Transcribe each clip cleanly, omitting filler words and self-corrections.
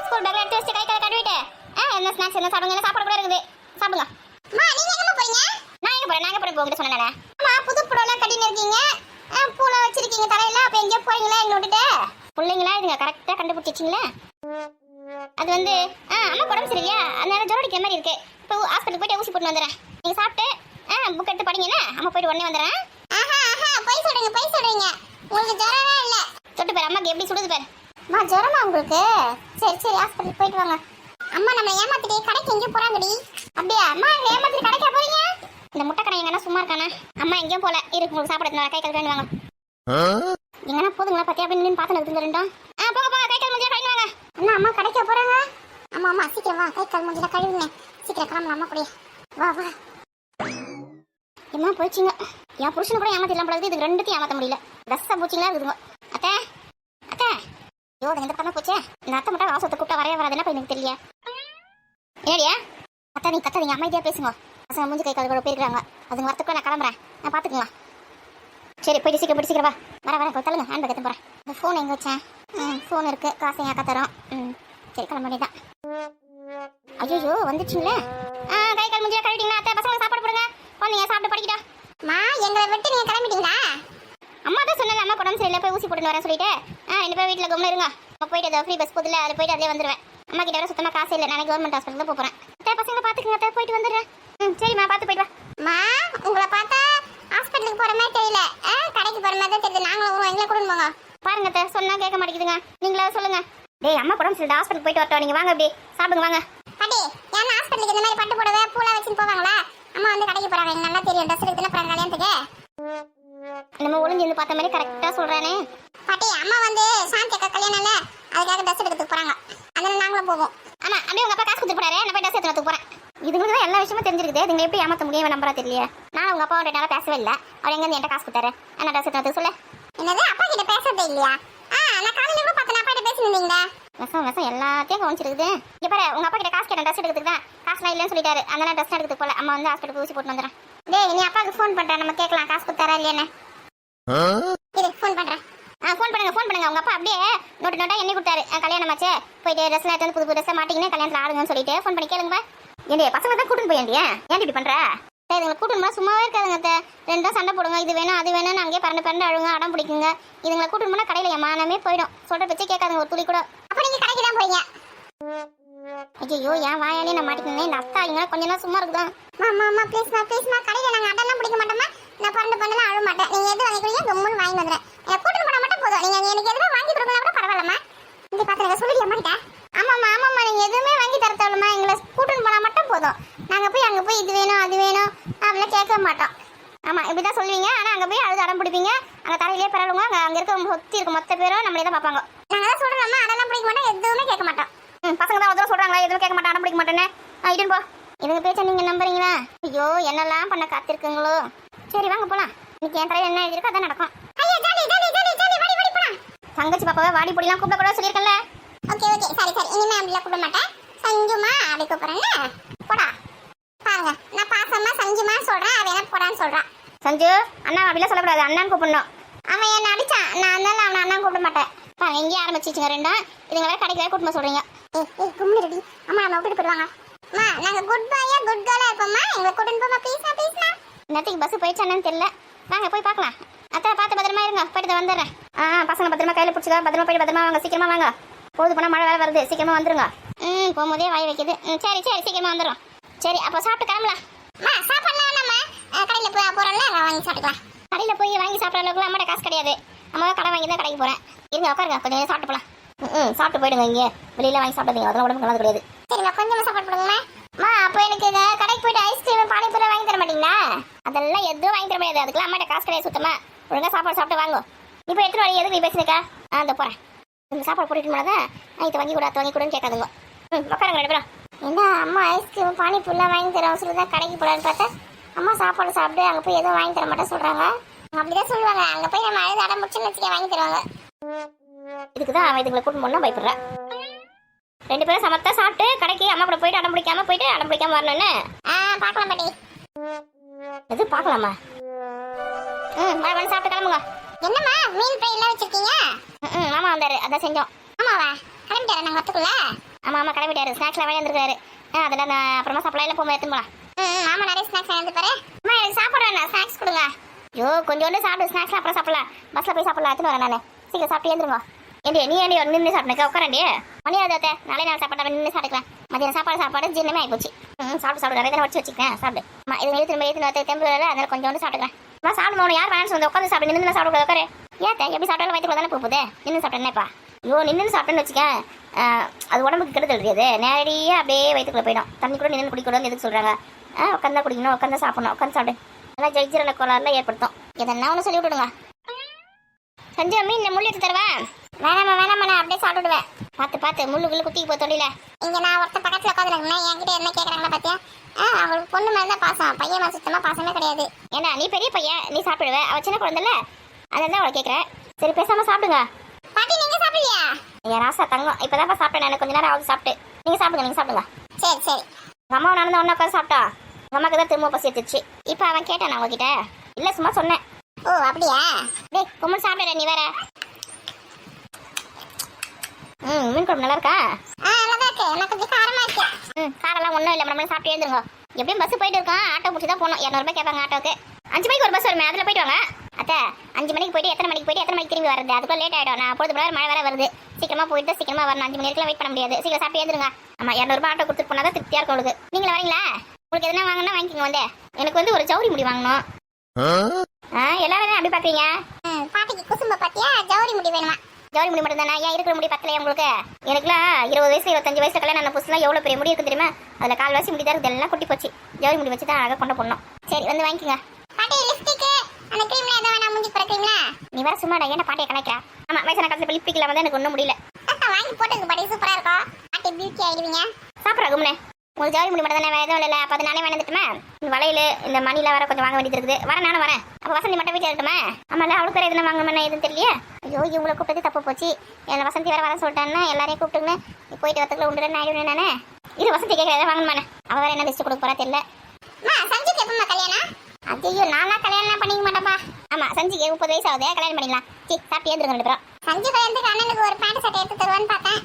School பேக்ல எடுத்து வச்சு கை கால கழுவிட்டு என்ன ஸ்நாக்ஸ் என்ன சாப்பிடுங்க, என்ன சாப்பாடு கூட இருக்குது, சாப்பிடுங்க. அம்மா நீங்க எங்க போறீங்க? நான் எங்க போறேன் உங்ககிட்ட சொன்னேனே. அம்மா புது புடவலாம் கட்டின்னு இருக்கீங்க, பூலாம் வச்சிருக்கீங்க தலையில, அப்ப எங்க போறீங்களா என்ன விட்டுட்டு? பிள்ளைங்களா இதுங்க கரெக்டா கண்டுபிடிச்சிட்டீங்களா? அது வந்து அம்மா உடம்பு சரியில்லையா, அதனால ஜோடி அடிக்கிற மாதிரி இருக்கு. இப்போ ஹாஸ்பிட்டல் போயிட்டு ஊசி போட்டு வந்துடுறேன். நீங்க சாப்பிட்டு புக் எடுத்து படிங்கன்னா அம்மா போயிட்டு உடனே வந்துடுறேன். போய் சொல்றீங்க உங்களுக்கு ஜுரமே இல்ல. தொட்டு பேர் அம்மாக்கு எப்படி சுடுது பேர். அம்மா ஜுரமா உங்களுக்கு? சரி ஹாஸ்பிட்டல் போயிட்டு வாங்க. அம்மா நம்ம ஏமாத்திட்டு கடைக்கு எங்கேயும் போறாங்கடி. அப்படியா அம்மா ஏமாத்திட்டு கடைக்கா போறீங்க? இந்த முட்டை கடை எங்கன்னா சும்மா இருக்கானே. அம்மா எங்கேயும் போல இருக்கு, உங்களுக்கு சாப்பிட கை கழுவி வாங்க. எங்கன்னா போதுங்களா பத்தியா அப்படின்னு பார்த்து இருக்குங்க ரெண்டும். போங்க கை கால் முடிஞ்சா கழுவி வாங்க. அம்மா கடைக்க போறாங்க. ஆமா சீக்கிரம் வா, கை கால் முடிஞ்சா கழுவுங்க. சீக்கிரம் கிளம்பலாம் அம்மா கூட. வா என்ன போயிடுச்சுங்க. என் புருஷனை கூட ஏமாத்திடலாம் போல இருக்குது, இது ரெண்டுத்தையும் ஏமாத்த முடியல. ரஸ்ஸா போச்சுங்களா இருக்குதுங்க. அத்தை ஐயோ எந்த பக்கம் போச்சே. இந்த அத்தை மட்டும் அவசரத்தை கூப்பிட்டா வரவே வராதுன்னா எனக்கு தெரியல. ஏடியா அத்தா நீ கத்தாதீங்க, அமைதியா பேசுங்க. பசங்க மூஞ்சி கை கால் கூட போயிருக்காங்க, அதுங்க வரத்துக்குள்ள நான் கிளம்புறேன், நான் பாத்துக்கலாம். சரி போயிட்டு சீக்கிரம் வா. வர தள்ளுங்க, ஹேண்ட் பேக் எடுத்து போறேன். இந்த ஃபோன் எங்க வச்சேன்? ஃபோன் இருக்கு, காசு என் அக்கா தரோம். சரி கிளம்ப வேண்டியதான். ஐயோ வந்துச்சுங்களே. கை கால் முடிஞ்சா கழுவிட்டீங்களா அத்தை? பசங்களுக்கு சாப்பாடு போடுங்க, நீங்க சாப்பிட்டு படிக்கிட்டா. எங்களை விட்டு நீங்க கிளம்பிட்டீங்களா? அம்மா தான் சொன்னாங்க அம்மா உடம்பு சரியில்லை போய் ஊசி போட்டு வரேன் சொல்லிட்டு. ரெண்டு பேர் வீட்டில் கம்முன்னு இருங்க. போயிட்டு அதை ஃப்ரீ பஸ் போதில்ல, அதில் போயிட்டு அதிலே வந்துடுவேன். அம்மா கிட்ட வர சுத்தமாக காசு இல்லை, நான் கவர்மெண்ட் ஹாஸ்பிட்டல் தான் போகிறேன். அத்தை பசங்களை பார்த்துக்குங்க அத்தை, போயிட்டு வந்துடுறேன். சரிம்மா பார்த்து போயிட்டு வா. உங்களை பார்த்தா ஹாஸ்பிட்டலுக்கு போகிற மாதிரி தெரியல, கடைக்கு போகிற மாதிரி தான் தெரியுது. நாங்களும் எங்களை கூட போங்க. பாருங்க அத்தை சொன்னா கேட்க மாட்டேங்குதுங்க, நீங்களா சொல்லுங்க. டேய் அம்மா உடம்பு சரியில்லை ஹாஸ்பிட்டல் போயிட்டு வரட்டும், நீங்கள் வாங்க அப்படி சாப்பிடுங்க வாங்க. பாட்டி ஏன்னா ஹாஸ்பிட்டலுக்கு இந்த மாதிரி பட்டு போடவே பூலா வச்சுன்னு போவாங்களா? அம்மா வந்து கடைக்கு போறாங்க, எனக்கு நல்லா தெரியும். ட்ரெஸ் எடுத்துனா போறாங்க கல்யாணத்துக்கு. நம்ம ஒளிஞ்சு இருந்து பார்த்த மாதிரி கரெக்டா சொல்றானே. பாட்டி அம்மா வந்து சாந்தி அக்கா கல்யாணம் இல்ல, அதுக்காக ட்ரெஸ் எடுத்துட்டு போறாங்க, அதனால நாங்களும் போவோம். ஆமா அப்படியே உங்க அப்பா காசு கொடுத்து போறாரு, நான் போய் ட்ரெஸ் எடுத்து போறேன். இதுங்களுக்கு தான் எல்லா விஷயமும் தெரிஞ்சிருக்குது, இதுங்க எப்படி ஏமாத்த முடியும் நம்பரா தெரியல. நான் உங்க அப்பா கிட்ட பேசவே இல்லை, அவர் எங்க என்கிட்ட காசு கொடுத்தாரு, என்ன ட்ரெஸ் எடுத்து சொல்லு. என்னது அப்பா கிட்ட பேசுறதே இல்லையா? நான் காலையில கூட பார்த்தேன் அப்பா கிட்ட பேசினீங்களா? விஷம் எல்லாத்தையும் கவனிச்சிருக்குது. இங்க பாரு உங்க அப்பா கிட்ட காசு கேட்டேன், ட்ரெஸ் எடுத்துக்கிட்டு தான் காசுலாம் இல்லைன்னு சொல்லிட்டாரு, அதனால ட்ரெஸ் எடுத்துட்டு போல. அம்மா வந்து ஹாஸ்பிட்டலுக்கு ஊசி போட்டு வந்துடுறேன். டேய் நீ அப்பாவுக்கு ஃபோன் பண்றேன், நம்ம கேட்கலாம் காசு கொடுத்தாரா இல்லையானே. இது ஃபோன் பண்றேன். ஃபோன் பண்ணுங்க. உங்க அப்பா அப்படியே நோட்டா என்ன கொடுத்தாரு, கல்யாணம் ஆச்சு போயிட்டு ட்ரெஸ்லாம் எடுத்து புது ட்ரெஸ்ஸை மாட்டிங்கன்னு கல்யாணத்தில் ஆடுங்கன்னு சொல்லிட்டு ஃபோன் பண்ணி கேளுங்க. ஏன்டி பசங்க தான் கூட்டின்னு போய் ஏன் இப்படி பண்ற? இதுங்களை கூட்டின்னு சும்மாவே இருக்காதுங்க, ரெண்டும் சண்டை போடுங்க, இது வேணும் அது வேணும்னு அங்கேயே பரண்டு அழுங்க அடம் பிடிக்குங்க. இதுங்களை கூட்டின்னு போனா கடையில் என் மானமே போயிடும், சொல்ற பச்சே கேட்காதுங்க ஒரு துளி கூட. அப்ப நீங்க கடைக்கு தான் போறீங்க? ஐயோ ஏன் வாயாலே நான் மாட்டிக்கணும். இந்த அத்தா இவங்க கொஞ்ச நேரம் சும்மா இருக்குதான். அம்மா ப்ளீஸ்மா கடையில் நாங்கள் அடெல்லாம் பிடிக்க மாட்டோமா, நான் பரண்டு அழுக மாட்டேன். நீங்க எது வாங்கிக்கிறீங்க கம்முன்னு வாங்கி வந்துடுறேன், எனக்கு கூட்டின்னு போனா மட்டும் போதும். நீங்க எனக்கு எதுவும் வாங்கி கொடுக்கலாம் கூட பரவாயில்லம்மா. இந்த பாத்திரம் சொல்லிடி அம்மா கிட்ட. ஆமாம்மா நீங்க எதுவுமே வாங்கி தர தேவையில்லம்மா, எங்களை கூட்டின்னு போனா மட்டும் போதும். நாங்கள் போய் அங்கே போய் இது வேணும் அது வேணும் அப்படிலாம் கேட்க மாட்டோம். ஆமாம் இப்படி தான் சொல்லுவீங்க, ஆனால் அங்கே போய் அழுது அடம் பிடிப்பீங்க. அங்கே தரையிலே பரவாயில்ல, அங்கே இருக்க சுற்றி இருக்க மொத்த பேரும் நம்மளே தான் பார்ப்பாங்க. நாங்கள் தான் சொல்கிறோம்மா அதெல்லாம் பிடிக்க மாட்டோம், எதுவுமே கேட்க மாட்டோம். பசங்க தான் அதெல்லாம் சொல்கிறாங்களா, எதுவும் கேட்க மாட்டோம், அடம் பிடிக்க மாட்டேன்னு. இதுன்னு போ, இதுங்க பேச்ச நீங்கள் நம்புறீங்களா? ஐயோ என்னெல்லாம் பண்ண காத்திருக்குங்களோ. சரி வாங்க போகலாம், இன்னைக்கு என் தலையில் என்ன எழுதிருக்கோ அதான் நடக்கும். தங்கச்சி பாப்பாவை வாடி பொடிலாம் கூப்பிட கூட சொல்லியிருக்கல. ஓகே சரி இனிமே அப்படிலாம் கூப்பிட மாட்டேன். சஞ்சுமா அப்படி கூப்பிட்றேன்னு போடா. பாருங்க நான் பாசமா சஞ்சுமா சொல்றேன், அவன் என்ன போடான்னு சொல்றான். சஞ்சு அண்ணா அப்படிலாம் சொல்லக்கூடாது, அண்ணான்னு கூப்பிடணும். அவன் என்ன அடிச்சான், நான் அதனால அவனை அண்ணான்னு கூப்பிட மாட்டேன். பாருங்க இங்கேயே ஆரம்பிச்சிச்சுங்க ரெண்டும், இதுங்க வேற கடைக்கு வேற கூட்டிட்டு சொல்றீங்க. கும்மி ரெடி அம்மா நம்ம விட்டுட்டு போயிடுவாங்க. அம்மா நாங்க குட் பாயா குட் கேர்லா இருப்போம்மா, எங்களை கூட்டிட்டு போமா ப்ளீஸ்னா. நேற்றுக்கு பஸ் போயிடுச்சானு தெரியல, வாங்க போய் பார்க்கலாம். அத்தை பார்த்து பத்திரமா இருங்க, போயிட்டு வந்துடுறேன். பசங்க பத்திரமா கையில் பிடிச்சிக்க, பத்திரமா போயிட்டு பத்திரமா வாங்க, சீக்கிரமா வாங்க. போது போனால் மழை வேறு வருது, சீக்கிரமா வந்துருங்க. போகும்போதே வாய் வைக்குது. சரி சீக்கிரமா வந்துடும். சரி அப்போ சாப்பிட்டு கிளம்பலாம். சாப்பிடலாம், நம்ம கடையில் போய் போகிறோம்ல வாங்கி சாப்பிட்டுக்கலாம். கடையில் போய் வாங்கி சாப்பிட்ற அளவுக்கு அம்மாட்ட காசு கிடையாது, அம்மா கடை வாங்கி தான் கடைக்கு போகிறேன். இருங்க உட்காருங்க, கொஞ்சம் சாப்பிட்டு போகலாம். சாப்பிட்டு போயிடுங்க, இங்கே வெளியில் வாங்கி சாப்பிடுங்க, அதெல்லாம் உடம்பு நல்லது கிடையாது. சரிம்மா கொஞ்சமாக சாப்பாடு போடுங்கம்மா. அப்போ எனக்கு இந்த கடைக்கு போயிட்டு ஐஸ்கிரீம் பானிபூரி வாங்கி தர மாட்டீங்களா? அதெல்லாம் எதுவும் வாங்கி தர முடியாது, அதுக்கெல்லாம் அம்மாட்ட காசு கிடையாது சுத்தமா. ஒழுங்காக சாப்பாடு சாப்பிட்டு வாங்க. இப்போ எடுத்துட்டு வர எதுக்கு நீ பேசுனக்கா? அந்த போகிறேன். இந்த சாப்பாடு போட்டுட்டு போனதான் இது வாங்கி கூடன்னு கேட்காதுங்க. உட்காருங்க ரெண்டு பேரும். என்ன அம்மா ஐஸ்கிரீம் பானிபூரிலாம் வாங்கி தர அவசரம் தான் கடைக்கு போகலான்னு பார்த்தா அம்மா சாப்பாடு சாப்பிட்டு அங்கே போய் எதுவும் வாங்கி தர மாட்டேன் சொல்கிறாங்க. அப்படிதான் சொல்லுவாங்க, அங்கே போய் நம்ம அழுது அடம் முடிச்சுன்னு வச்சுக்க வாங்கி தருவாங்க. இதுக்கு தான் அவன் இதுங்களை கூட்டு போனா பயப்படுறேன். ரெண்டு பேரும் சமத்தா சாப்பிட்டு கடைக்கு அம்மா கூட போயிட்டு அடம் பிடிக்காம வரணும்னு. பார்க்கலாம் பாட்டி. எது பார்க்கலாமா? சாப்பிட்டு கிளம்புங்க. என்னம்மா மீன் ஃப்ரை எல்லாம் வச்சிருக்கீங்க? மாமா வந்தாரு அதான் செஞ்சோம். ஆமாவா கிளம்பிட்டீங்க? கிளம்பிட்டாரு நாங்கள் வரத்துக்குள்ள. ஆமாம் ஆமாம் கிளம்பிட்டாரு. ஸ்நாக்ஸ்லாம் வாங்கி வந்துருக்காரு. அதெல்லாம் நான் அப்புறமா சாப்பிடலாம் போகும்போது எடுத்துன்னு போகலாம். ஆமாம் நிறைய ஸ்நாக்ஸ் வாங்கி வந்துருப்பாரு. அம்மா எனக்கு சாப்பிட வேணாம், ஸ்நாக்ஸ் கொடுங்க. ஐயோ கொஞ்சோண்டு சாப்பிடு, ஸ்நாக்ஸ்லாம் அப்புறம் சாப்பிடலாம். பஸ்ஸில் போய் சாப்பிடலாம், எடுத்துன்னு வரேன் நான். சீக்கிரம் சாப்பிட்டு ஏந்துருங்க. ஏண்டி நீ ஏண்டி நின்று சாப்பிடுங்க, உட்காரண்டி. மணியாதே நாளை நாள் சாப்பாடு நின்று சாப்பிட்டுக்கலாம். மதியம் சாப்பாடு ஜீரணமே ஆகிப்போச்சு. சாப்பிடு நிறைய தானே வச்சு வச்சுக்கிறேன். சாப்பிடு. இது திரும்ப தெம்பு அதனால கொஞ்சோண்டு சாப்பிட்டுக்கிறேன். சாப்பிடுவோம் யார் வேணாம்னு சொல்லி உட்காந்து சாப்பிடு, நின்று சாப்பிட உட்காரு. ஏன் எப்படி சாப்பிட்டாலும் வயிற்றுக்குள்ள தானே போகுது. நின்று சாப்பிட்டேன்னேப்பா. ஐயோ நின்று சாப்பிட்டேன்னு வச்சுக்கேன், அது உடம்புக்கு கெடுதல் தெரியாது. நேரடியாக அப்படியே வயிற்றுக்குள்ள போயிடும். தண்ணி கூட நின்று குடிக்கூடாதுன்னு எதுக்கு சொல்கிறாங்க? உட்காந்தா குடிக்கணும், உட்காந்து சாப்பிடணும், உட்காந்து சாப்பிடு. நல்லா ஜெயிச்சிரல கோளாறுலாம் ஏற்படுத்தும். எதனா ஒன்று சொல்லி விட்டுடுங்க. சஞ்சய் மீன் முள்ளு எடுத்து தருவேன். வேணாமா நான் அப்படியே சாப்பிடுவேன். பார்த்து முள்ளுக்குள்ள குத்திக்கு போய் தொழில. இங்கே நான் ஒருத்தர் பக்கத்தில் உட்காந்துருக்கேன். என்கிட்ட என்ன கேட்குறாங்களா பார்த்தியா? அவங்களுக்கு பொண்ணு மேலே தான் பாசம், பையன் மேலே சுத்தமாக பாசமே கிடையாது. ஏன்னா நீ பெரிய பையன், நீ சாப்பிடுவேன். அவள் சின்ன குழந்தைல, அதான் அவளை கேட்குறேன். சரி பேசாமல் சாப்பிடுங்க. பாட்டி நீங்கள் சாப்பிடுவியா? என் ராசா தங்கம் இப்போதான்ப்பா சாப்பிட்டேன். எனக்கு கொஞ்ச நேரம் ஆகுது சாப்பிட்டு. நீங்கள் சாப்பிடுங்க. சரி அம்மாவை நடந்து ஒன்றா உட்காந்து சாப்பிட்டா அம்மாவுக்கு தான் திரும்ப பசி எடுத்துச்சு. இப்போ அவன் கேட்டான் நான் உங்ககிட்ட. இல்லை சும்மா சொன்னேன். ஓ அப்படியா? டேய் கும்பல் சாப்பிட நீ வேற. மீன் குழம்பு நல்லா இருக்கா? நல்லா இருக்கு. எனக்கு கொஞ்சம் காரமா இருக்கு. காரெல்லாம் ஒன்றும் இல்லை, நம்மளும் சாப்பிட்டு எழுந்துருங்க. எப்படியும் பஸ் போயிட்டு இருக்கோம், ஆட்டோ பிடிச்சி தான் போகணும். 200 ரூபாய் கேட்பாங்க ஆட்டோக்கு. 5 மணிக்கு ஒரு பஸ் வருமே, அதில் போயிட்டு வாங்க. அத்தை 5 மணிக்கு போயிட்டு எத்தனை மணிக்கு திரும்பி வரது? அதுக்குள்ள லேட் ஆகிடும். நான் பொழுது மழை வேற வருது. சீக்கிரமா போயிட்டு சீக்கிரமா வரணும். 5 மணி வரைக்கும் வெயிட் பண்ண முடியாது. சீக்கிரம் சாப்பிட்டு எழுந்துருங்க. ஆமா 200 ரூபாய் ஆட்டோ கொடுத்துட்டு போனா தான் திருப்தியா இருக்கும் உங்களுக்கு. நீங்களே வரீங்களா? உங்களுக்கு எதனா வாங்கினா வாங்கிக்கோங்க. வந்து எனக்கு வந்து ஒரு ஜவுரி முடி வாங்கணும். எல்லாரும் அப்படி பாக்குறீங்க? பாட்டிக்கு குசும்ப பாத்தியா? ஜவுரி முடி வேணுமா? ஜவுரி முடி மட்டும் தானே? ஏன் இருக்கிற முடி பத்தலையா உங்களுக்கு? எனக்குலாம் 20 வயசு 25 வயசு கல்யாணம் ஆன புதுசுலாம் எவ்வளவு பெரிய முடி இருக்கு தெரியுமா? அதுல 1/4 வாசி முடி தான் இருக்குது, எல்லாம் குட்டி போச்சு. ஜவுரி முடி வச்சு தான் அழகாக கொண்டு போடணும். சரி வந்து வாங்கிக்கோங்க. பாட்டி லிப்ஸ்டிக் அந்த கிரீம்ல எதை வேணா மூஞ்சி போடுறீங்களா? நீ வேற சும்மாடா, ஏன்னா பாட்டியை கணக்கிறா? ஆமா வயசான காலத்துல லிப்ஸ்டிக்ல வந்து எனக்கு ஒன்றும் முடியல. வாங்கி போட்டுங்க பாட்டி, சூப்பரா இருக்கும். பாட்டி பியூட்டி ஆயிடுவீங்க. சாப்பிட்றா கும்னே. உங்களுக்கு ஜவுரி முடி மட்டும் தானே, வேற எதுவும் இல்லை? அப்போ அது நானே வேணுட்டுமே. இந்த வளையல் இந்த மணிலாம் வேற கொஞ்சம் வாங்க வேண்டியது இருக்குது. வரேன் நானும் வரேன். அப்போ வசந்தி மட்டும் வீட்டில் இருக்குமே. ஆமாம் அவளுக்கு வேறு எதுனா வாங்கணும்னா எதுவும் தெரியலையே. ஐயோ இவங்களை கூப்பிட்டு தப்பு போச்சு. என்ன வசந்தி வேற வர சொல்லிட்டான்னா எல்லாரையும் கூப்பிட்டுன்னு போயிட்டு வரத்துக்குள்ள உண்டு ஆயிடுவேன் நானே. இது வசந்தி கேட்கறத வாங்கணுமானே. அவள் வேற என்ன லிஸ்ட் கொடுக்க போறா தெரியல. சஞ்சுக்கு எப்பமா கல்யாணம்? ஐயோ நானா கல்யாணம் பண்ணிக்க மாட்டேப்பா. ஆமா சஞ்சுக்கு 30 வயசு ஆகுது, கல்யாணம் பண்ணிக்கலாம். சாப்பிட்டு ஏந்துருங்க 2 பேரும். சஞ்சு கல்யாணத்துக்கு அண்ணனுக்கு ஒரு பேண்ட் சட்டை எடுத்து தருவான்னு பார்த்தேன்.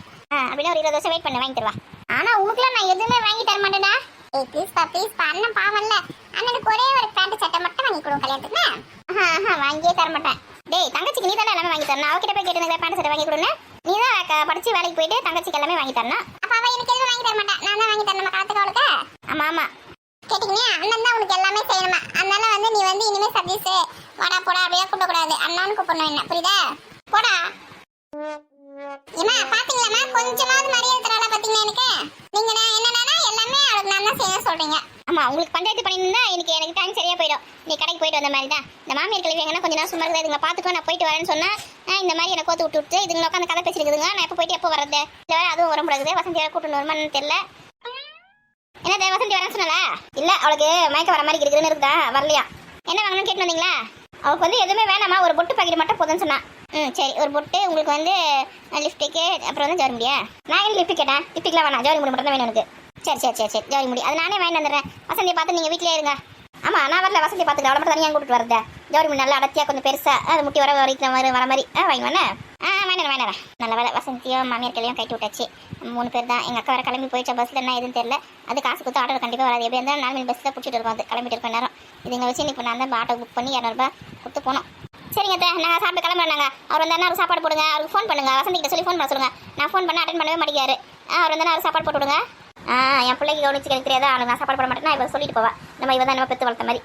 அப்படின்னா ஒரு 20 வருஷம் வெயிட் பண்ண வாங்கி தருவா. ஆனா உனக்குலாம் நான் எதுவுமே வாங்கி தர மாட்டேன்டா. ஏய் ப்ளீஸ்பா அண்ணன் பாவம்ல, அண்ணனுக்கு ஒரே ஒரு பேண்ட் சட்டை மட்டும் வாங்கி கொடு கல்யாணத்துக்கு. வாங்கியே தர மாட்டேன். டேய் தங்கச்சிக்கு நீ தானே எல்லாமே வாங்கி தரணும். அவகிட்ட போய் கேட்டு பேண்ட் சட்டை வாங்கி கொடுன்னு. நீ தான் படிச்சு வேலைக்கு போயிட்டு தங்கச்சிக்கு எல்லாமே வாங்கி தரணும். அப்ப அவ எனக்கு எதுவும் வாங்கி தர மாட்டேன், நான் தான் வாங்கி தரணும் காலத்துக்கு அவளுக்கு. ஆமா கேட்டீங்கன்னா அண்ணன் தான் உனக்கு எல்லாமே செய்யணுமா. அதனால வந்து நீ வந்து இனிமே சதீஷ் வாடா போடா அப்படியே கூப்பிடக்கூடாது, அண்ணான்னு கூப்பிடணும். என்ன புரியுதா? போடா. ஏமா பாத்தீங்களா கொஞ்சமாவது மரியாதை தராளா பாத்தீங்களா எனக்கு? நீங்க என்னன்னா எல்லாமே அவளுக்கு நான் தான் செய்ய சொல்றீங்க. ஆமா உங்களுக்கு பஞ்சாயத்து பண்ணியிருந்தா எனக்கு டைம் சரியா போயிடும். நீ கடைக்கு போயிட்டு வந்த மாதிரி தான். இந்த மாமியார் கிளவி எங்கன்னா கொஞ்சம் நேரம் சும்மா இருக்குது, இதுங்க பாத்துக்கோ நான் போயிட்டு வரேன்னு சொன்னா இந்த மாதிரி எனக்கு கோத்து விட்டு இதுங்க உட்காந்து கதை பேசிருக்குதுங்க. நான் எப்போ போயிட்டு எப்போ வரது? இல்லை வேற அதுவும் வர முடியாது. வசந்தி வேற கூட்டு வருமானு தெரியல. என்ன வசந்தி வரேன்னு சொன்னால? இல்ல அவளுக்கு மயக்க வர மாதிரி இருக்குதுன்னு இருக்குதா, வரலையா? என்ன வாங்கணும்னு கேட்டு வந்தீங்களா? அவளுக்கு வந்து எதுவுமே வேணாமா, ஒரு பொட்டு பாக்கெட் மட்டும் போதும்னு சொன்னா. சரி ஒரு பொட்டு உங்களுக்கு வந்து லிப்ஸ்டிக்கு அப்புறம் வந்து ஜவுரி முடியா? நான் என்ன லிப்ஸ்டிக் கேட்டேன்? லிப்ஸ்டிக்லாம் வேணாம், ஜவுரி முடி மட்டும் தான் வேணும் எனக்கு. சரி ஜவுரி முடி அது நானே வாங்கி வந்துடுறேன். வசந்தியை பார்த்து நீங்கள் வீட்டிலே இருங்க. ஆமாம் நான் வரல, வசந்தியை பார்த்துக்க. அவளை மட்டும் தனியாக கூட்டிட்டு வரது. ஜவுரி முடி நல்லா அடர்த்தியாக கொஞ்சம் பெருசாக அது முட்டி வர வர மாதிரி வாங்கி வேணே. வேணாம் நல்ல வேலை வசந்தியும் மாமியார் கிளையும் கைட்டு விட்டாச்சு. 3 பேர் தான். எங்கள் அக்கா வர கிளம்பி போயிடுச்சா பஸ்ஸில் என்ன எதுவும் தெரியல. அது காசு கொடுத்து ஆட்டோ கண்டிப்பாக வராது. எப்படி இருந்தாலும் 4 மணி பஸ்ஸில் பிடிச்சிட்டு இருக்கும். அது கிளம்பிட்டு இருக்க நேரம் இதுங்க வச்சு இப்போ நான் தான் ஆட்டோ புக் பண்ணி 200 ரூபாய் கொடுத்து போனோம். சரிங்க நாங்கள் சாப்பிட்டு கிளம்புறாங்க. அவர் வந்தால் ஒரு சாப்பாடு போடுங்க. அவருக்கு ஃபோன் பண்ணுங்க. வசந்திக்கிட்ட சொல்லி ஃபோன் பண்ண சொல்லுங்க. நான் ஃபோன் பண்ண அட்டன் பண்ணவே மாட்டேங்காரு. அவர் வந்தால் அவர் சாப்பாடு போட்டு விடுங்க. என் பிள்ளைக்கு கவனிச்சு தெரியாதா? அவனுக்கு நான் சாப்பாடு போட மாட்டேன். நான் இப்போ சொல்லிட்டு போவேன். நம்ம இவ தான் நம்ம பெற்று வளர்த்த மாதிரி.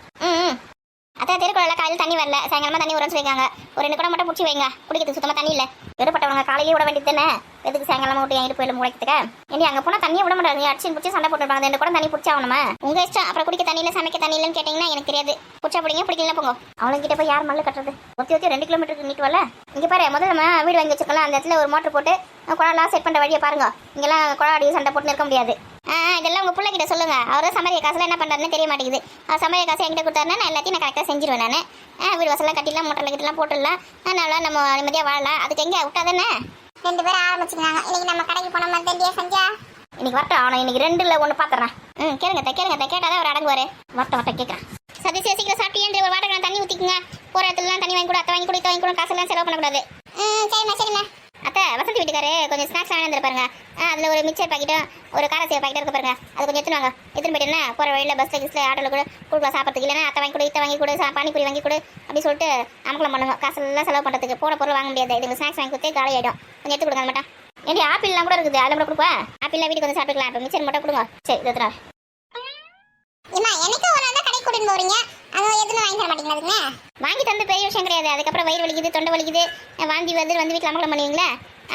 அதான் திருக்குறள் காலையில் தண்ணி வரல, சாயங்காலமாக தண்ணி வரும்னு சொல்லியிருக்காங்க. ஒரு 2 குடம் மட்டும் பிடிச்சி வைங்க. குடிக்கிறதுக்கு சுத்தமாக தண்ணி இல்லை. வெறுப்பட்டவங்க காலையிலேயே விட வேண்டியது தானே. எதுக்கு சாயங்காலமாக விட்டு என் போயில முளைக்கிறதுக்கு? ஏன்டி அங்கே போனால் தண்ணியை விட மாட்டாங்க. அடிச்சு பிடிச்சி சண்டை போட்டுருப்பாங்க. 2 குடம் தண்ணி பிடிச்சா ஆகணுமா? உங்கள் இஷ்டம். அப்புறம் குடிக்க தண்ணி இல்லை, சமைக்க தண்ணி இல்லைன்னு கேட்டிங்கன்னா எனக்கு தெரியாது. பிடிச்சா பிடிங்க, பிடிக்கல போங்க. அவங்ககிட்ட போய் யார் மல்லு கட்டுறது? ஒத்தி 2 கிலோமீட்டருக்கு நீட்டு வரல. இங்கே பாரு முதல்ல நம்ம வீடு வாங்கி வச்சிருக்கலாம். அந்த இடத்துல ஒரு மோட்டர் போட்டு குழாலாம் செட் பண்ணுற வழியை பாருங்க. இங்கெல்லாம் குழாடி சண்டை போட்டு இருக்க முடியாது. இதெல்லாம் உங்கள் பிள்ளைகிட்ட சொல்லுங்க. அவர் சமையல் காசுல என்ன பண்ணுறாருன்னு தெரிய மாட்டேங்குது. அவர் சமையல் காசு என்கிட்ட கொடுத்தாருன்னா நான் எல்லாத்தையும் நான் கரெக்டாக செஞ்சிருவேன். நான் வீடு வசலாம் கட்டிடலாம், மோட்டரில் கிட்டலாம் போட்டுடலாம். நல்லா நம்ம நிம்மதியாக வாழலாம். அதுக்கு எங்கே விட்டா தானே 2 பேரும் ஆரம்பிச்சுக்கிறாங்க. இன்னைக்கு நம்ம கடைக்கு போன மாதிரி தெரியா செஞ்சா? இன்னைக்கு வரட்டும். அவனை இன்னைக்கு 2ல் 1 பார்த்துறேன். கேளுங்க கேட்டாதான் அவர் அடங்குவாரு. வரட்டும் கேட்குறேன். சதீஷ் சீக்கிரம் சாப்பிட்டு ஏன் ஒரு வாட்டர் தண்ணி ஊற்றிக்குங்க. போகிற இடத்துலலாம் தண்ணி வாங்கி கூட அத்தை வாங்கி கூட காசெல்லாம் செலவு பண்ணக்கூடாது. சரிண்ணா அத்தை வசந்தி வீட்டுக்காரு கொஞ்சம் ஸ்நாக்ஸ் வாங்கி பாருங்க. அதில் ஒரு மிக்சர் பாக்கெட்டும் ஒரு காரசேவை பாக்கெட் இருக்கு பாருங்க. அது கொஞ்சம் எடுத்துன்னு வாங்க. எடுத்துன்னு போயிட்டேன்னா போகிற வழியில் பஸ்ஸில் கிஸ்ல ஆட்டோவில் கூட கொடுக்கலாம் சாப்பிட்றதுக்கு. இல்லைன்னா அத்தை வாங்கி கொடு, இத்தை வாங்கி கொடு, பானிபூரி வாங்கி கொடு அப்படி சொல்லிட்டு அமக்கலம் பண்ணுங்க. காசெல்லாம் செலவு பண்ணுறதுக்கு போன பொருள் வாங்க முடியாது. இதுக்கு ஸ்நாக்ஸ் வாங்கி கொடுத்தே காலி ஆகிடும். கொஞ்சம் எடுத்து கொடுங்க மாட்டேன். ஏன்டி ஆப்பிள்லாம் கூட இருக்குது, அதில் கூட கொடுப்பா. ஆப்பிள்லாம் வீட்டுக்கு வந்து சாப்பிட்டுக்கலாம். இப்போ மிக்சர் மட்டும் கொடுங்க. சரி எடுத்துனா எனக்கு ஒரு நாள் கடை கூட்டிட்டு போறீங்க. அது எதுவும் வாங்கி தர மாட்டீங்களா? வாங்கி தந்து பெரிய விஷயம் கிடையாது. அதுக்கப்புறம் வயிறு வலிக்குது, தொண்டை வலிக்குது, வாந்தி வந்து வீட்டில் அமக்கலம் பண்ணுவீங்களா?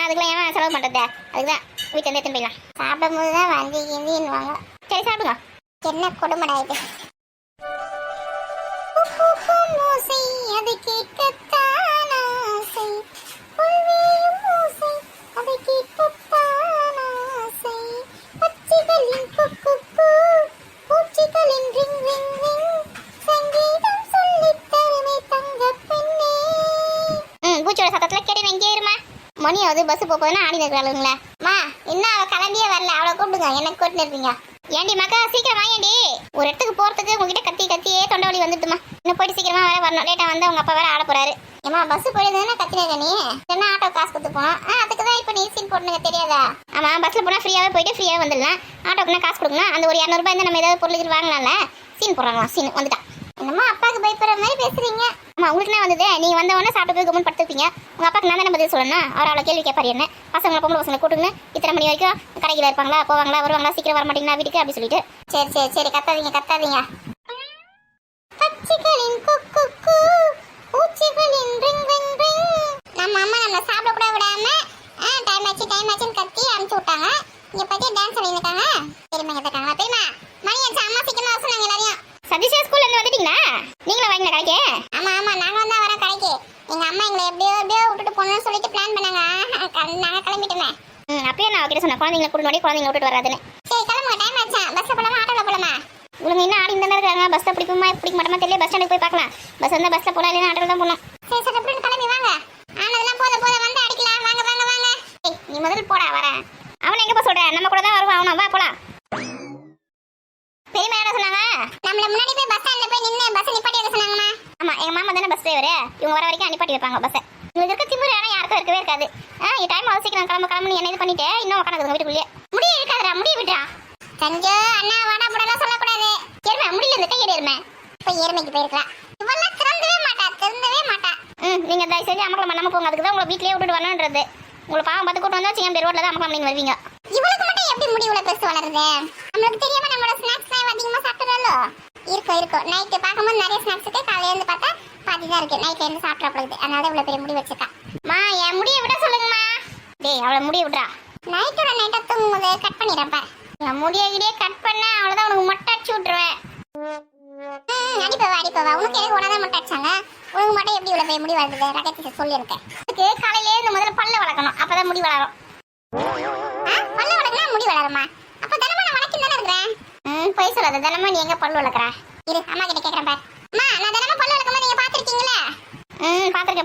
அதுக்கெல்லாம் ஏன் செலவு பண்ணுறது? அதுக்குதான் வீட்டில் இருந்து எடுத்துன்னு போயிடலாம். சாப்பிடும் போது தான் வாந்தி கிந்தின்னுவாங்க. சரி சாப்பிடுங்க. என்ன கொடுமடா இது. அது கேட்கத்தான் ஆசை, அதை கேட்கத்தான் ஆசை, பச்சைகளின் குக்கு பூச்சிகளின் ரிங் ரிங் ரிங், சங்கீதம் சொல்லித் தருமே தங்க பெண்ணே. பூச்சியோட சத்தத்துல கேட்டு எங்கே இருமா? மணியாவது பஸ் போகுதுன்னா ஆடி இருக்கிறாளுங்களே. மா என்ன அவள் கிளம்பியே வரல, அவளை கூப்பிடுங்க. எனக்கு கூட்டின்னு இருப்பீங்க. ஏண்டி மக்கா சீக்கிரம் வாங்கி. ஒரு இடத்துக்கு போறதுக்கு உங்ககிட்ட கத்தியே தொண்டை வலி வந்துட்டுமா. இன்னும் போயிட்டு சீக்கிரமா வேற வரணும். லேட்டா வந்து உங்க அப்பா வேற ஆட போறாரு. ஏமா பஸ் போயிருந்தா கத்தினேங்க நீ என்ன ஆட்டோ காசு கொடுத்து போனோம். அதுக்கு தான் இப்போ நீ சீன் போட்டுங்க தெரியாதா? ஆமா பஸ்ல போனா ஃப்ரீயாவே போயிட்டு ஃப்ரீயாவே வந்துடலாம். ஆட்டோக்குனா காசு கொடுக்கணும். அந்த ஒரு 200 ரூபாய் நம்ம ஏதாவது பொருளுக்கு வாங்கலாம்ல. சீன் போடுறாங்களா? சீன் வந்துட்டா. என்னம்மா அப்பாவுக்கு பயப்படுற மாதிரி பேசுறீங்க? அம்மா உங்களுக்கு என்ன வந்தது? நீங்க வந்த உடனே சாப்பிட்டு போய் கவர்மெண்ட் படுத்துப்பீங்க. உங்க அப்பாக்கு நான் தானே பதில் சொல்லணும். அவர் அவ்வளோ கேள்வி கேட்பாரு. என்ன பசங்களை பொம்பளை பசங்களை கூட்டுங்க இத்தனை மணி வரைக்கும் கடையில் இருப்பாங்களா, போவாங்களா, வருவாங்களா, சீக்கிரம் வர மாட்டீங்களா வீட்டுக்கு அப்படி சொல்லிட்டு. சரி சரி சரி கத்தாதீங்க. பச்சைகளின் குக்கு பூச்சிகளின் ரிங் ரிங் ரிங். நம்ம அம்மா நம்ம சாப்பிட கூட விடாம டைம் ஆச்சுன்னு கத்தி அனுப்பிச்சு விட்டாங்க. இங்க பத்தி டான்ஸ் ஆடிருக்காங்க. பெரியமா கேட்டாங்க. பெரியமா மணி ஆச்சு, அம்மா சீக்கிரமா வர சொன்னாங்க எல்லாரையும். சதீஷா ஸ்கூல்ல இருந்து வந்துட்டீங்களா? நீங்களும் வாங்கின கடைக்கு? ஆமா நாங்க வந்தா வர கடைக்கு. எங்க அம்மா எங்களை எப்படியோ விட்டுட்டு போகணும்னு சொல்லிட்டு பிளான் பண்ணாங்க. நாங்க கிளம்பிட்டோமே. அப்பயே நான் அவகிட்ட சொன்னேன் குழந்தைங்களை கூட்டு குழந்தைங்களை விட்டுட்டு வராதுன்னு. சரி கிளம்புங்க, டைம் ஆச்சா. பஸ்ல போலாமா ஆட்டோல போலாமா? உங்களுக்கு இன்னும் ஆடி தானே இருக்காங்க. பஸ்ல பிடிக்க மாட்டோமா தெரியல. பஸ் ஸ்டாண்டுக்கு போய் பார்க்கலாம். பஸ் வந்தா பஸ்ல போலாம், இல்லைன்னா ஆட்டோல தான் போகணும். சரி சரி அப்படின்னு கிளம்பி வாங்க. ஆனதெல்லாம் போத வந்து அடிக்கலாம். வாங்க நீ முதல்ல போடா வரேன். அவனை எங்க போக சொல்ற? நம்ம கூட தான் வருவான். அவனா வா போலாம். பெரியமா என்ன சொன்னாங்க? நம்மள முன்னாடி போய் பஸ் ஸ்டாண்ட்ல போய் நின்னு பஸ் நிப்பாட்டி வைக்க சொன்னாங்கமா. ஆமா எங்க மாமா தானே பஸ் டிரைவர். இவங்க வர வரைக்கும் நிப்பாட்டி வைப்பாங்க பஸ். உங்களுக்கு இருக்க திமிரு யாருக்கும் இருக்கவே இருக்காது. இந்த டைம் அவசியம் கிளம்பு என்ன இது பண்ணிட்டு இன்னும் உட்காந்து வீட்டுக்குள்ளேயே முடிய இருக்காதுடா. முடிய விட்டுறா. சஞ்சோ அண்ணா வாடா போடலாம் சொல்லக்கூடாது. எருமை முடியல இந்த கையடி எருமை. இப்போ எருமைக்கு போயிருக்கா. இவெல்லாம் திருந்தவே மாட்டா. நீங்க தயவு செஞ்சு அமக்கலம் பண்ணாம போங்க. அதுக்கு தான் உங்களை வீட்லயே விட்டுட்டு வரணுன்றது. உங்களை பாவம் பார்த்து கூட்டு வந்தா சிங்க ரோட்ல தான் அமக்கலம் பண்ணி வருவீங்க. இவளுக்கு மட்டும் எப்படி முடி இவ்வளவு பெருசு வளருது? நம்மளுக்கு தெரியாம நம்மளோட ஸ்நாக்ஸ் அதிகமா சாப்பிட்டுறோம். இருக்கும் நைட்டு பார்க்கும்போது நிறைய ஸ்நாக்ஸ் இருக்கு. காலையில இருந்து பார்த்தா பாதி தான் இருக்கு. நைட்ல இருந்து சாப்பிடப்படுது. அதனால இவ்வளவு பெரிய முடி வச்சிருக்கா. மா என் முடியை விட சொல்லுங்கம்மா. டேய் அவளை முடிய விடுறா. நைட்டா தூங்கும்போது கட் பண்ணிடுறப்ப என் முடியை கட் பண்ண அவ்வளவுதான். உனக்கு மொட்டை அடிச்சு விட்டுருவேன். அடிப்பவா உனக்கு எதுக்கு உடனே மொட்டை அடிச்சாங்க? உனக்கு மட்டும் எப்படி இவ்வளவு பெரிய முடி வளருது? ரகத்தை சொல்லியிருக்கேன். அதுக்கு காலையிலே இந்த முதல்ல பல்ல வளர்க்கணும். அப்பதான் முடி வளரும். பல்ல வளர்க்கனா முடி வளருமா? அப்ப தினமும் நான் வளர்க்கிட்டு தானே இருக்கிறேன். போய் சொல்லாத. தினமும் நீ எங்க பல்லு வளர்க்குற? இரு அம்மா கிட்ட கேட்கறேன் பாரு. அம்மா நான் தினமும் பல்லு வளர்க்கும்போது நீங்க பாத்திருக்கீங்களா?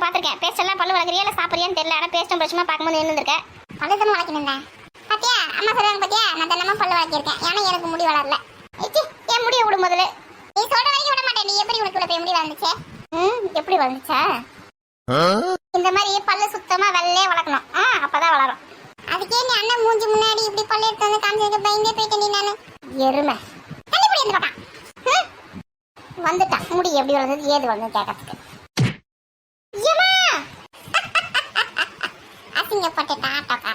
பாத்திருக்கேன். பேஸ்ட் எல்லாம் பல்லு வளர்க்குறியா இல்ல சாப்பிடுறியான்னு தெரியல. ஆனா பேஸ்டும் பிரச்சனை பார்க்கும்போது இருந்திருக்கேன். பல்லு தான் வளர்க்கணும். பாத்தியா அம்மா சொல்றாங்க பாத்தியா? நான் தினமும் பல்லு வளர்க்கிருக்கேன். ஏன்னா எனக்கு முடி வளரல. என் முடிய விடும் முதல்ல. நீ சொல்ற வரைக்கும் விட மாட்டேன். நீ எப்படி உனக்கு இவ்வளவு முடி வளர்ந்துச்சு? எப்படி வளர்ந்துச்சா? இந்த மாதிரி பல்லு சுத்தமா வெள்ளையே வளர்க்கணும். அப்பதான் வளரும். அதுக்கே நீ அண்ணன் மூஞ்சி முன்னாடி இப்படி பல்லு எடுத்து வந்து காமிச்சதுக்கு பயந்தே போயிட்டேன். நீ நானு எருமை வந்துட்டான். முடி எப்படி வளர்ந்தது ஏது வளர்ந்து கேட்கறதுக்கு. அசிங்கப்பட்டுட்டா ஆட்டோக்கா.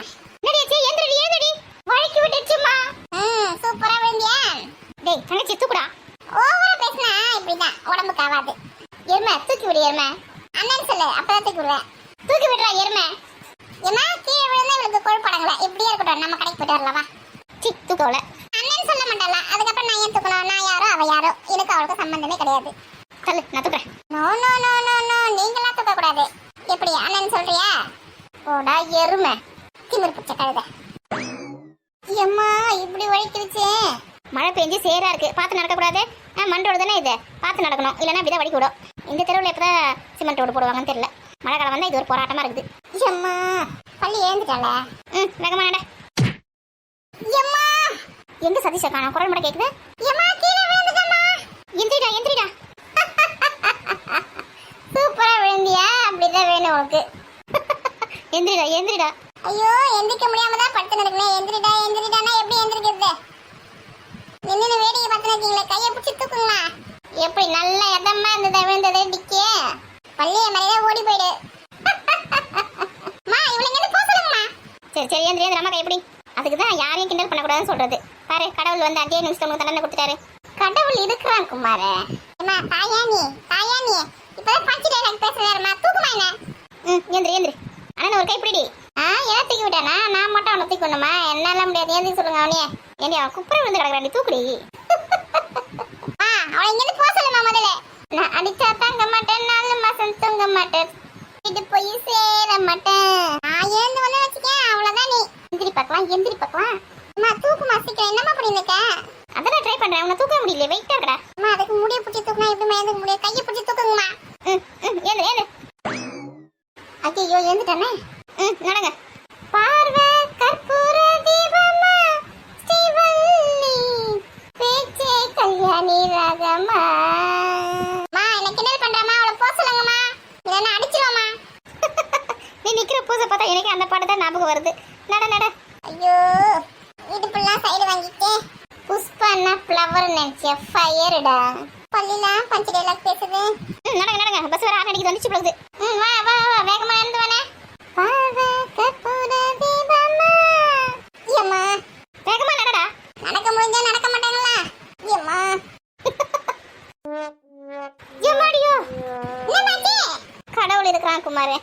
ஏந்தடி வழுக்கி விட்டுச்சுமா. சூப்பரா விழுந்தியா? டேய் தங்கச்சி தூக்குடா. ஓவரா பேசினா இப்படிதான் உடம்புக்கு ஆகாது. எருமை தூக்கி விடு. எருமை அண்ணன் சொல்லு அப்பதான் தூக்கி விடுவேன். தூக்கி விடுறா எருமை. ஏமா கீழே விழுந்தா இவளுக்கு கொழுப்படங்களா? எப்படியா இருக்கட்டும், நம்ம கடைக்கு போயிட்டு வரலவா. தூக்கவல அண்ணன் சொல்ல மாட்டாளா? அதுக்கப்புறம் நான் ஏன் தூக்கணும்? நான் யாரோ அவ யாரோ, எனக்கு அவளுக்கு சம்பந்தமே கிடையாது. சொல்லு நான் தூக்குறேன். நோ நீங்களா தூக்க கூடாது. எப்படி அண்ணன் சொல்றியா? ஓடா எருமை திமிரு பிடிச்ச கழுத. எம்மா இப்படி வலிக்கிடுச்சு. மழை பெஞ்சு சேரா இருக்கு. பார்த்து நடக்கக்கூடாது. மண்டோடு தானே இது. பார்த்து நடக்கணும். இல்லைன்னா இப்படிதான் வலிக்கு விடும். இந்த தெருவில் எப்பதான் சிமெண்ட் ரோடு போடுவாங்கன்னு தெரியல. மழை காலம் வந்தா இது ஒரு போராட்டமா இருக்குது. எம்மா பள்ளி ஏந்துட்டால. வேகமா நட. எம்மா எங்க சதீஷா காணோம்? குரல் மட்டும் கேக்குது. எம்மா கீழே விழுந்துட்டம்மா. எந்திரிடா. சூப்பரா விழுந்தியா? அப்படிதான் வேணும் உனக்கு. எந்திரிடா எந்திரிடா. ஐயோ எந்திரிக்க முடியாம தான் படுத்து இருக்கேன். எந்திரிடா எந்திரிடானா எப்படி எந்திரிக்கிறது? நின்னு வேடிக்கை பார்த்து இருக்கீங்களே, கையை பிடிச்சி தூக்குங்களா. எப்படி நல்ல எதமா இருந்தது விழுந்தது டிக்கே. பள்ளிய மேலே ஓடி போயிடு. மா இவளை இங்க போக சொல்லுங்கம்மா. சரி சரி எந்திரி எந்திரி. அம்மா எப்படி? அதுக்கு தான் யாரையும் கிண்டல் பண்ணக்கூடாதுன்னு சொல்றது. பாரு கடவுள் வந்து 5 நிமிஷம் உங்களுக்கு தண்டனை கொடுத்துட்டாரு. கடவுள் இருக்கிறான் குமாரே. அம்மா தாயானி இப்பதான் பஞ்சு டைலாக் பேசுறாருமா. தூக்குமா என்ன? எந்திரி எந்திரி. அண்ணன் ஒரு கைப்பிடி. ஏன் தூக்கி விட்டானா? நான் மட்டும் அவனை தூக்கி விடணுமா? என்னால முடியாது. ஏந்தி சொல்லுங்க அவனையே. ஏண்டி அவன் குப்புற விழுந்து கிடக்குறாண்டி, தூக்குடி. அவளை இங்க போக சொல்லுமா முதல்ல. நான் அடிச்சா தங்க மாட்டேன், 4 மாசம் தூங்க மாட்டேன், இது போய் சேர மாட்டேன். நான் எழுந்து வந்து வச்சுக்கேன், அவ்வளவுதான். நீ எந்திரி பார்க்கலாம் எந்திரி பார்க்கலாம். அம்மா தூக்குமா சீக்கிரம். என்னம்மா பண்ணிருக்க? அதான் ட்ரை பண்றேன். உன்னை தூக்க முடியல, வெயிட்டா இருக்கடா. அம்மா அதுக்கு முடிய பிடிச்சி தூக்குனா எப்படிமா எழுந்துக்க முடியும்? கையை பிடிச்சி தூக்குங்கம்மா. ஏந்து ஏந்து. ஐயோ எழுந்துட்டானே. நடங்க. பார்வை கற்பூர தீபமா, ஸ்ரீவல்லி பேச்சே கல்யாணி ராகமா. மா என்ன கிண்டல் பண்றமா? அவளை போக சொல்லுங்கம்மா, இல்லைன்னா அடிச்சிருவோம்மா. நீ நிக்கிற பூசை பார்த்தா எனக்கு அந்த பாட்டு தான் ஞாபகம் வருது. நட நட. ஐயோ இடுப்புலாம் சைடு வாங்கிட்டு புஷ்பன்னா ஃப்ளவர் நினைச்ச ஃபயர்டா. பள்ளிலாம் பஞ்சு டைலாக் பேசுது. நடங்க நடங்க. பஸ் வர 6 அடிக்குது, வந்துச்சு போகுது. வா வா வா வேகமா எழுந்து வானே. பார்வை கற்பூர தீபமா. ஏம்மா வேகமா நடடா. நடக்க முடிஞ்சா நடக்க மாட்டாங்களா? ஏம்மா ஏமாடியோ. என்னமாச்சு? கடவுள் இருக்கிறான் குமாரே.